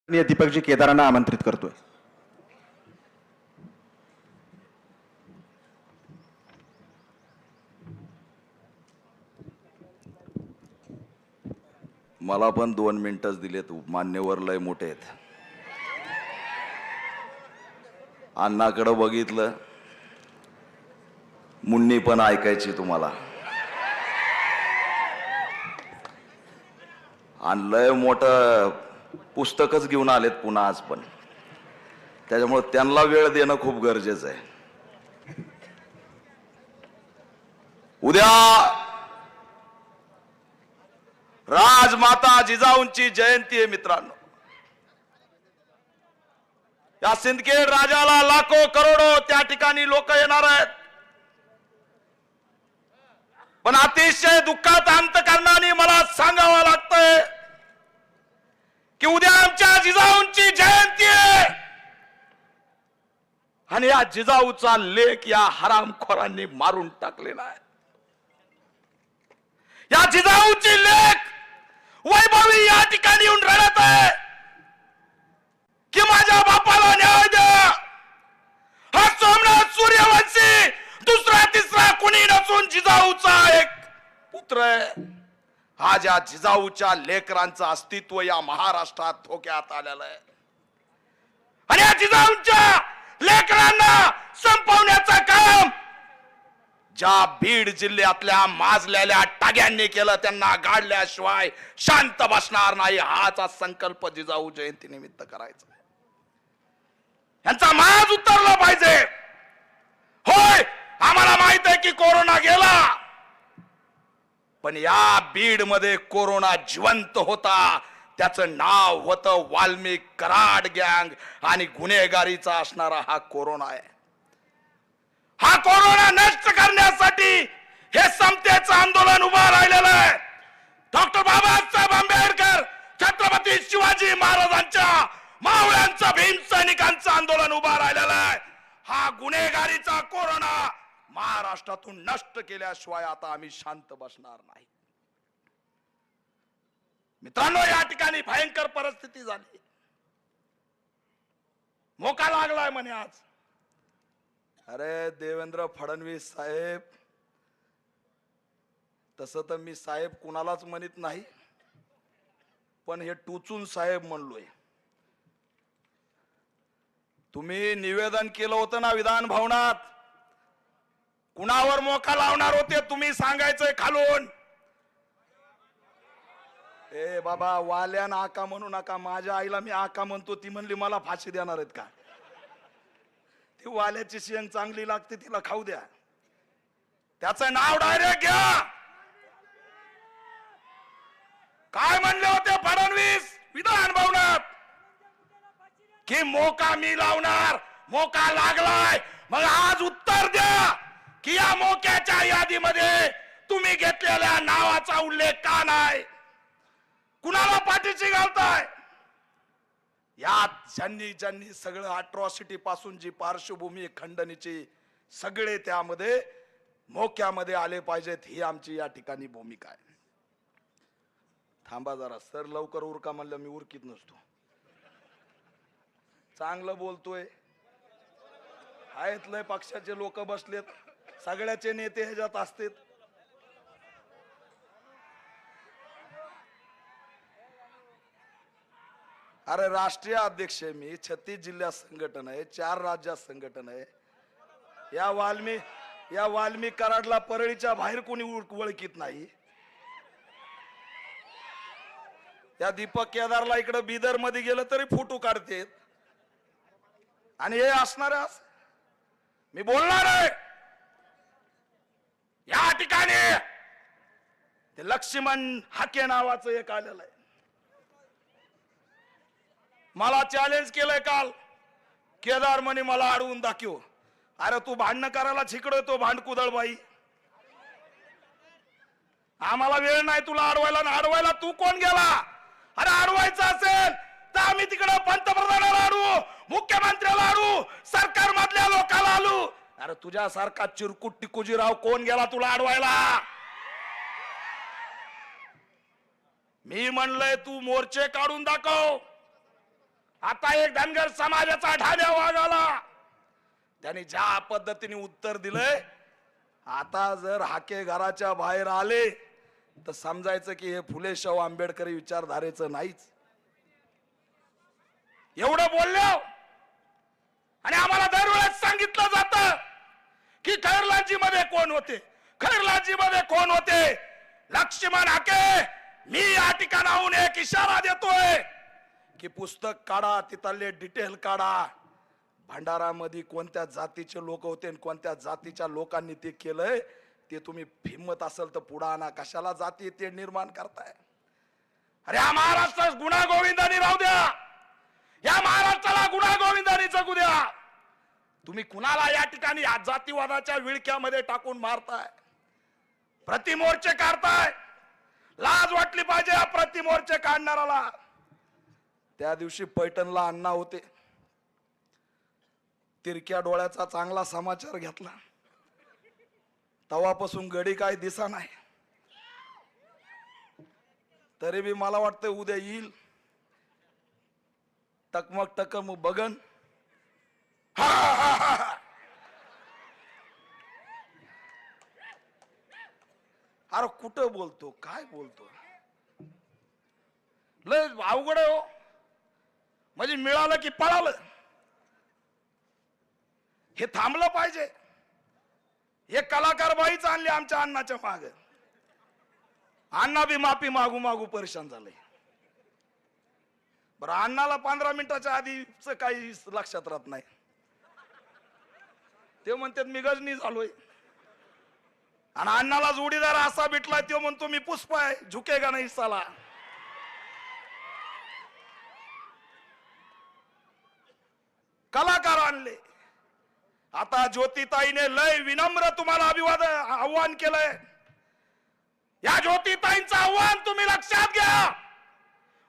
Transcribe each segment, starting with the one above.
मी दीपकजी केदारांना आमंत्रित करतोय. मला पण 2 मिनिटच दिलेत. मान्यवर लय मोठे आहेत. अण्णाकडे बघितलं, मुन्नी पण ऐकायची तुम्हाला. आणि लय मोठं पुस्तकच घेऊन आलेत पुन्हा आज पण. त्याच्यामुळे त्यांना वेळ देणं खूप गरजेचं आहे. उद्या राजमाता जिजाऊंची जयंती आहे मित्रांनो. या सिंदखेड राजाला लाखो करोडो त्या ठिकाणी लोक येणार आहेत. पण अतिशय दुःखात अंतकरणाने मला सांगावं लागतंय की उद्या आमच्या जिजाऊंची जयंती आहे आणि या जिजाऊचा लेख या हरामखोरांनी मारून टाकलेला आहे. या जिजाऊची लेख वैभवी या ठिकाणी येऊन रडत आहे की माझ्या बापाला न्याय द्या. हा सोमनाथ सूर्यवंशी दुसरा तिसरा कुणी नसून जिजाऊचा एक पुत्र आहे. हा ज्या जिजाऊच्या लेकरांचं अस्तित्व या महाराष्ट्रात धोक्यात आलेलं आहे आणि या जिजाऊच्या लेकरांना संपवण्याचं काम ज्या बीड जिल्ह्यातल्या माजलेल्या टाग्यांनी केलं त्यांना गाडल्याशिवाय शांत बसणार नाही. हाचा संकल्प जिजाऊ जयंती निमित्त करायचा. यांचा माज उतरला पाहिजे. होय, आम्हाला माहित आहे की कोरोना गेला, पण या बीड मध्ये कोरोना जिवंत होता. त्याचं नाव होतं वाल्मिक कराड गँग आणि गुन्हेगारीचा असणारा हा कोरोना आहे. हा कोरोना नष्ट करण्यासाठी हे समतेचं आंदोलन उभं राहिलेलं आहे. डॉक्टर बाबासाहेब आंबेडकर, छत्रपती शिवाजी महाराजांच्या मावळ्यांचं भीम सैनिकांचं आंदोलन उभं राहिलेलं आहे. हा गुन्हेगारीचा कोरोना महाराष्ट्रातून नष्ट केल्याशिवाय आता आम्ही शांत बसणार नाही. मित्रांनो, या ठिकाणी भयंकर परिस्थिती झाली. मोका लागलाय म्हणे आज. अरे देवेंद्र फडणवीस साहेब, तसं तर मी साहेब कुणालाच म्हणत नाही, पण हे टुचून साहेब म्हणलोय. तुम्ही निवेदन केलं होतं ना विधान भवनात, कुणावर मोका लावणार होते तुम्ही सांगायचंय खालून. ए बाबा, वाल्यान आका म्हणू नका. माझ्या आईला मी आका म्हणतो, ती म्हणली मला फाशी देणार आहेत का? ती वाल्याची शेंग चांगली लागते, तिला खाऊ द्या. त्याचं नाव डायरेक्ट घ्या. काय म्हणले होते फडणवीस विधान भवनात की मोका मी लावणार. मोका लागलाय, मग आज उत्तर द्या की या मोक्याच्या यादीमध्ये तुम्ही घेतलेल्या नावाचा उल्लेख का नाही? कुणाला पाठीशी घालताय? यात ज्यांनी ज्यांनी सगळं अट्रॉसिटी पासून जी पार्श्वभूमी खंडणीची सगळे त्यामध्ये मोक्यामध्ये आले पाहिजेत, ही आमची या ठिकाणी भूमिका आहे. थांबा जरा सर, लवकर उरका म्हणलं मी उरकीत नसतो. चांगलं बोलतोय. आहेत लय पक्षाचे लोक बसलेत, सगळ्याचे नेते ह्याच्यात असतात. अरे राष्ट्रीय अध्यक्ष आहे मी, 36 जिल्ह्यात संघटन आहे, 4 राज्यात संघटन आहे. या वाल्मिक कराडला परळीच्या बाहेर कोणी ओळखीत नाही. या दीपक केदारला इकडे बिदर मध्ये गेलं तरी फोटो काढतेत. आणि हे असणार मी बोलणार आहे. या ठिकाणी ते लक्ष्मण हाके नावाचं एक आलेलं आहे. मला चॅलेंज केलंय काल, केदार म्हणे मला अडवून दाखव. अरे तू भांडण करायला छिकडो तो भांडकुदळ बाई. आम्हाला वेळ नाही तुला अडवायला. ना अडवायला तू कोण गेला? अरे अडवायचं असेल तर आम्ही तिकडे पंतप्रधानाला अडवू, मुख्यमंत्र्याला अडवू, सरकार मधल्या लोकांना अडवू. अरे तुझ्यासारखा चिरकुट टिकुजीराव कोण गेला तुला अडवायला? मी म्हणलंय तू मोर्चे काढून दाखव. एक धनगर समाजाचा ढाब्या वागाला, त्यांनी ज्या पद्धतीने उत्तर दिलंय, आता जर हाके घराच्या बाहेर आले तर समजायचं की हे फुले शाहू आंबेडकरी विचारधारेचं नाहीच. एवढं बोललो आणि आम्हाला दरवेळेस सांगितलं जातं की खैरलाजी मध्ये कोण होते, खैरलाजी मध्ये कोण होते. लक्ष्मण हाके, मी या ठिकाणाहून एक इशारा देतोय की पुस्तक काढा, तिथले डिटेल काढा. भंडारामध्ये कोणत्या जातीचे लोक होते आणि कोणत्या जातीच्या लोकांनी ते केलंय ते तुम्ही हिम्मत असेल तर पुढे आणा. कशाला जाती ते निर्माण करताय? अरे या महाराष्ट्रात गुन्हा गोविंदानी राहू द्या, या महाराष्ट्राला गुन्हा गोविंदानी जगू द्या. तुम्ही कुणाला या ठिकाणी जातीवादाच्या विळख्यामध्ये टाकून मारताय, प्रतिमोर्चे काढताय. लाज वाटली पाहिजे या प्रतिमोर्चे काढणाराला. त्या दिवशी पैठणला अण्णा होते, तिरक्या डोळ्याचा चांगला समाचार घेतला. तवापासून गडी काय दिसा नाही. तरी बी मला वाटतं उद्या येईल, टकमक टकम बगन. अरे कुठं बोलतो, काय बोलतो, लय अवघड आहे हो. म्हणजे मिळालं की पळालं, हे थांबलं पाहिजे. हे कलाकार बाईच आणले आमच्या अण्णाच्या माग. अण्णा बी माफी मागू मागू परेशान झाले. बरं, अण्णाला 15 मिनिटाच्या आधीच काही लक्षात राहत नाही. ते म्हणतात मी गजनी झालोय, आणि अण्णाला जोडीदार असा भेटलाय तो म्हणतो मी पुष्पा आहे, झुकेगा नाही साला. कलाकार आणले. आता ज्योतिताईने लय विनम्र तुम्हाला आव्हान केलंय. या ज्योतिताईंचं आव्हान तुम्ही लक्षात घ्या.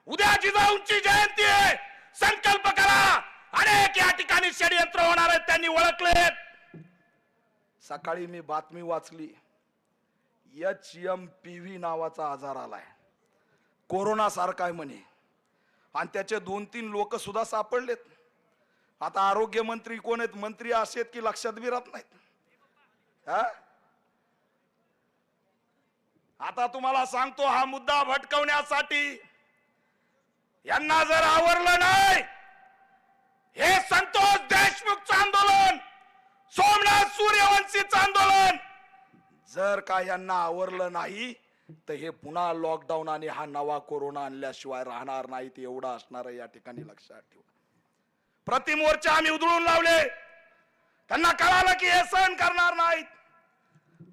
उद्या जिजाऊंची जयंती आहे, संकल्प करा. अनेक या ठिकाणी षडयंत्र होणार आहेत, त्यांनी ओळखलेत. सकाळी मी बातमी वाचली, HMPV नावाचा आजार आलाय, कोरोना सारखा आहे म्हणे, आणि त्याचे 2-3 लोक सुद्धा सापडलेत. आता आरोग्य मंत्री कोण आहेत, मंत्री असे आहेत की लक्षात बी राहत नाहीत. आता तुम्हाला सांगतो, हा मुद्दा भटकवण्यासाठी यांना जर आवरलं नाही, हे संतोष देशमुखचं आंदोलन, सोमनाथ सूर्यवंशीचं आंदोलन जर का यांना आवरलं नाही तर हे पुन्हा लॉकडाऊन आणि हा नवा कोरोना आणल्याशिवाय राहणार नाही. ते एवढं असणार आहे, या ठिकाणी लक्षात ठेवा. प्रतिमोर्चा आम्ही उधळून लावले, त्यांना कळालं की हे सहन करणार नाहीत.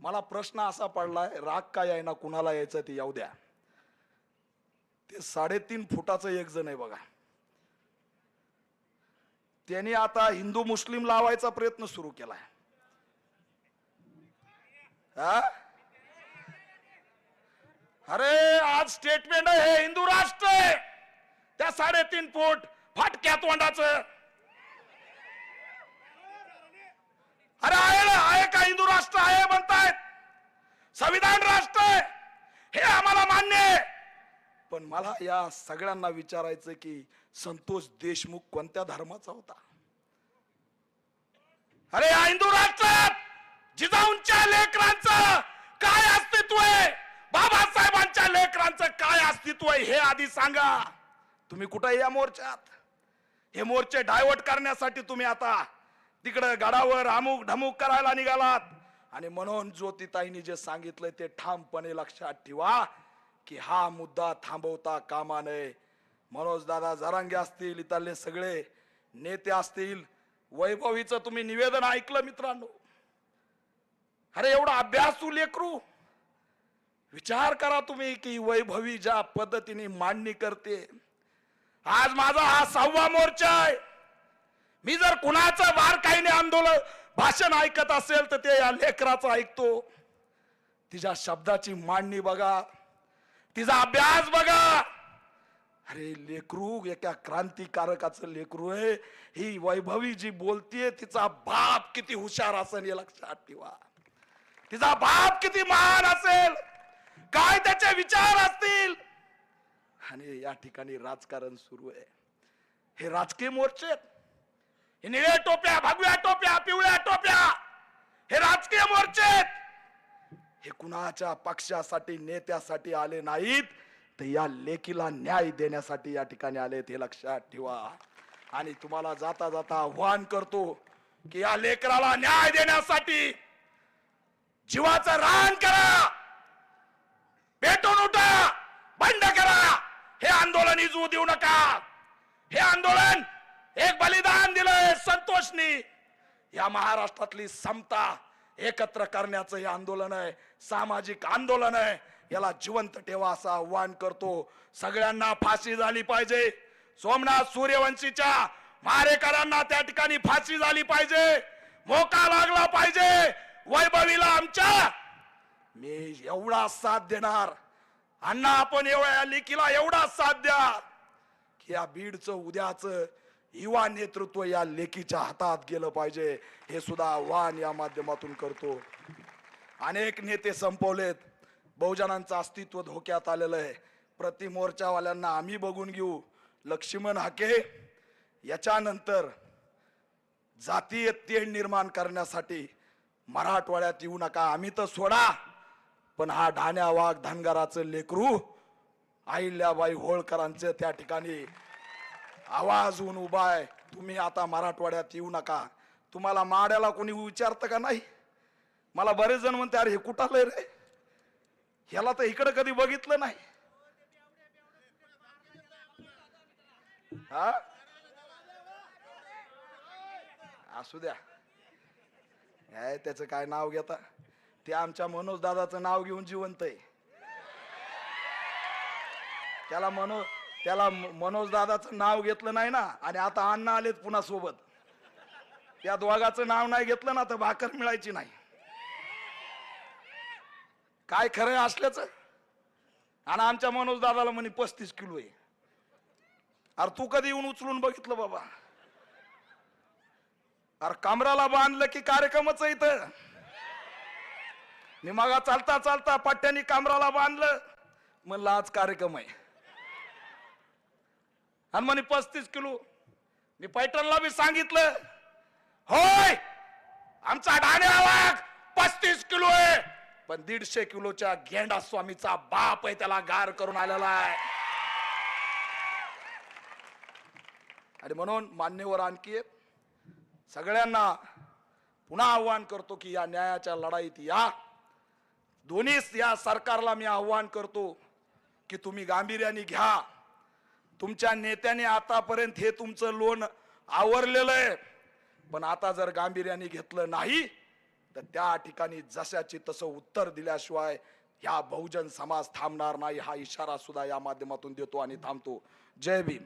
मला प्रश्न असा पडलाय, राग काय आहे ना, कुणाला यायचं ते येऊ द्या. ते 3.5 फुटाचं एक जण आहे बघा, त्यांनी आता हिंदू मुस्लिम लावायचा प्रयत्न सुरू केलाय. अरे आज स्टेटमेंट आहे, हे हिंदू राष्ट्र आहे, त्या 3.5 फूट फाटक्या तोंडाचं. अरे आहे का हिंदू राष्ट्र आहे म्हणतायत, संविधान राष्ट्र आहे, हे आम्हाला मान्य आहे. पण मला या सगळ्यांना विचारायचं की संतोष देशमुख कोणत्या धर्माचा होता? अरे या हिंदू राष्ट्रात जिजाऊंच्या लेकरांचं काय अस्तित्व आहे, बाबासाहेबांच्या लेकरांचं काय अस्तित्व आहे, हे आधी सांगा. तुम्ही कुठे या मोर्चात? हे मोर्चे डायव्हर्ट करण्यासाठी तुम्ही आता तिकडे गडावर अमुक ढमुक करायला निघालात. आणि म्हणून ज्योतिताईंनी जे सांगितलंय ते ठामपणे लक्षात ठेवा की हा मुद्दा थांबवता कामा नये. मनोज दादा जरांगे असतील, इथले सगळे नेते असतील, वैभवीचं तुम्ही निवेदन ऐकलं मित्रांनो. अरे एवढा अभ्यासू लेकरू, विचार करा तुम्ही की वैभवी ज्या पद्धतीने मांडणी करते. आज माझा हा 6वा मोर्चा आहे. मी जर कुणाचं बारकाईने आंदोलन भाषण ऐकत असेल तर ते या लेकराचं ऐकतो. तिच्या शब्दाची मांडणी बघा, तिचा अभ्यास बघा. अरे लेकरू एका क्रांतिकारकाचं लेकरू आहे. ही वैभवी जी बोलतीये तिचा बाप किती हुशार असेल हे लक्षात ठेवा. तिचा बाप किती महान असेल, काय त्याचे विचार असतील. आणि या ठिकाणी राजकारण सुरू आहे. हे राजकीय मोर्चे आहेत. हे निळ्या टोप्या, भगव्या टोप्या, पिवळ्या टोप्या, हे राजकीय मोर्चे आहेत. हे कुणाच्या पक्षासाठी नेत्यासाठी आले नाहीत, तर या लेकीला न्याय देण्यासाठी या ठिकाणी आलेत, हे लक्षात ठेवा. आणि तुम्हाला जाता जाता आव्हान करतो की या लेकराला न्याय देण्यासाठी जीवाचं रान करा, पेटून उठा, बंद करा. हे आंदोलन इजवू देऊ नका. हे आंदोलन एक बलिदान दिलंय संतोषनी. या महाराष्ट्रातली समता एकत्र करण्याचं हे आंदोलन आहे, सामाजिक आंदोलन आहे. याला जिवंत ठेवा असं आव्हान करतो. सगळ्यांना फाशी झाली पाहिजे. सोमनाथ सूर्यवंशीच्या मारेकरांना त्या ठिकाणी फाशी झाली पाहिजे, मोका लागला पाहिजे. वैभवीला आमच्या मी एवढा साथ देणार अण्णा, आपण एवढ्या लेकीला एवढा साथ द्या की या बीडचं उद्याचं युवा नेतृत्व या लेकीच्या हातात गेलं पाहिजे. हे सुद्धा आव्हान या माध्यमातून करतो. अनेक नेते संपवलेत, बहुजनांचं अस्तित्व धोक्यात आलेलं आहे. प्रति मोर्चावाल्यांना आम्ही बघून घेऊ. लक्ष्मण हाके याच्यानंतर जातीय तेढ निर्माण करण्यासाठी मराठवाड्यात येऊ नका. आम्ही तर सोडा, पण हा ढाण्या वाघ धनगराचं लेकरू अहिल्याबाई होळकरांचं त्या ठिकाणी आवाज होऊन उभा आहे. तुम्ही आता मराठवाड्यात येऊ नका. तुम्हाला माड्याला कोणी विचारतं का नाही? मला बरेच जण म्हणते अरे हे कुठालंय रे, ह्याला तर इकडे कधी बघितलं नाही. हा असू द्या, त्याचं काय नाव घेता? ते आमच्या मनोज दादाचं नाव घेऊन जिवंत आहे. त्याला मनोज दादाचं नाव घेतलं नाही ना, आणि आता अण्णा आलेत पुन्हा सोबत. त्या दोघाचं नाव नाही घेतलं ना तर भाकर मिळायची नाही. काय खरं असल्याच. आणि आमच्या मनोज दादाला म्हणे 35 किलो आहे. अरे तू कधी येऊन उचलून बघितलं बाबा? अरे कमराला बांधलं की कार्यक्रमच आहे इथं. मी मागा चालता चालता पट्ट्यानी कमराला बांधलं, म्हणलं आज कार्यक्रम आहे. आणि म्हणे 35 किलो. मी पैठणला बी सांगितलं, होय आमचा ढाण्या वाघ 35 किलो आहे, पण 150 किलोच्या गेंडा स्वामीचा बाप आहे, त्याला गार करून आलेला आहे. आणि म्हणून मान्यवर आणखी सगळ्यांना पुन्हा आव्हान करतो की या न्यायाच्या लढाईत या. दोन्ही या सरकारला मी आव्हान करतो की तुम्ही गांभीर्याने घ्या. तुमच्या नेत्याने आतापर्यंत हे तुमचं लोन आवरलेलं आहे, पण आता जर गांभीर्याने घेतलं नाही तर त्या ठिकाणी जशाची तसं उत्तर दिल्याशिवाय ह्या बहुजन समाज थांबणार नाही. हा इशारा सुद्धा या माध्यमातून देतो आणि थांबतो. जय भीम.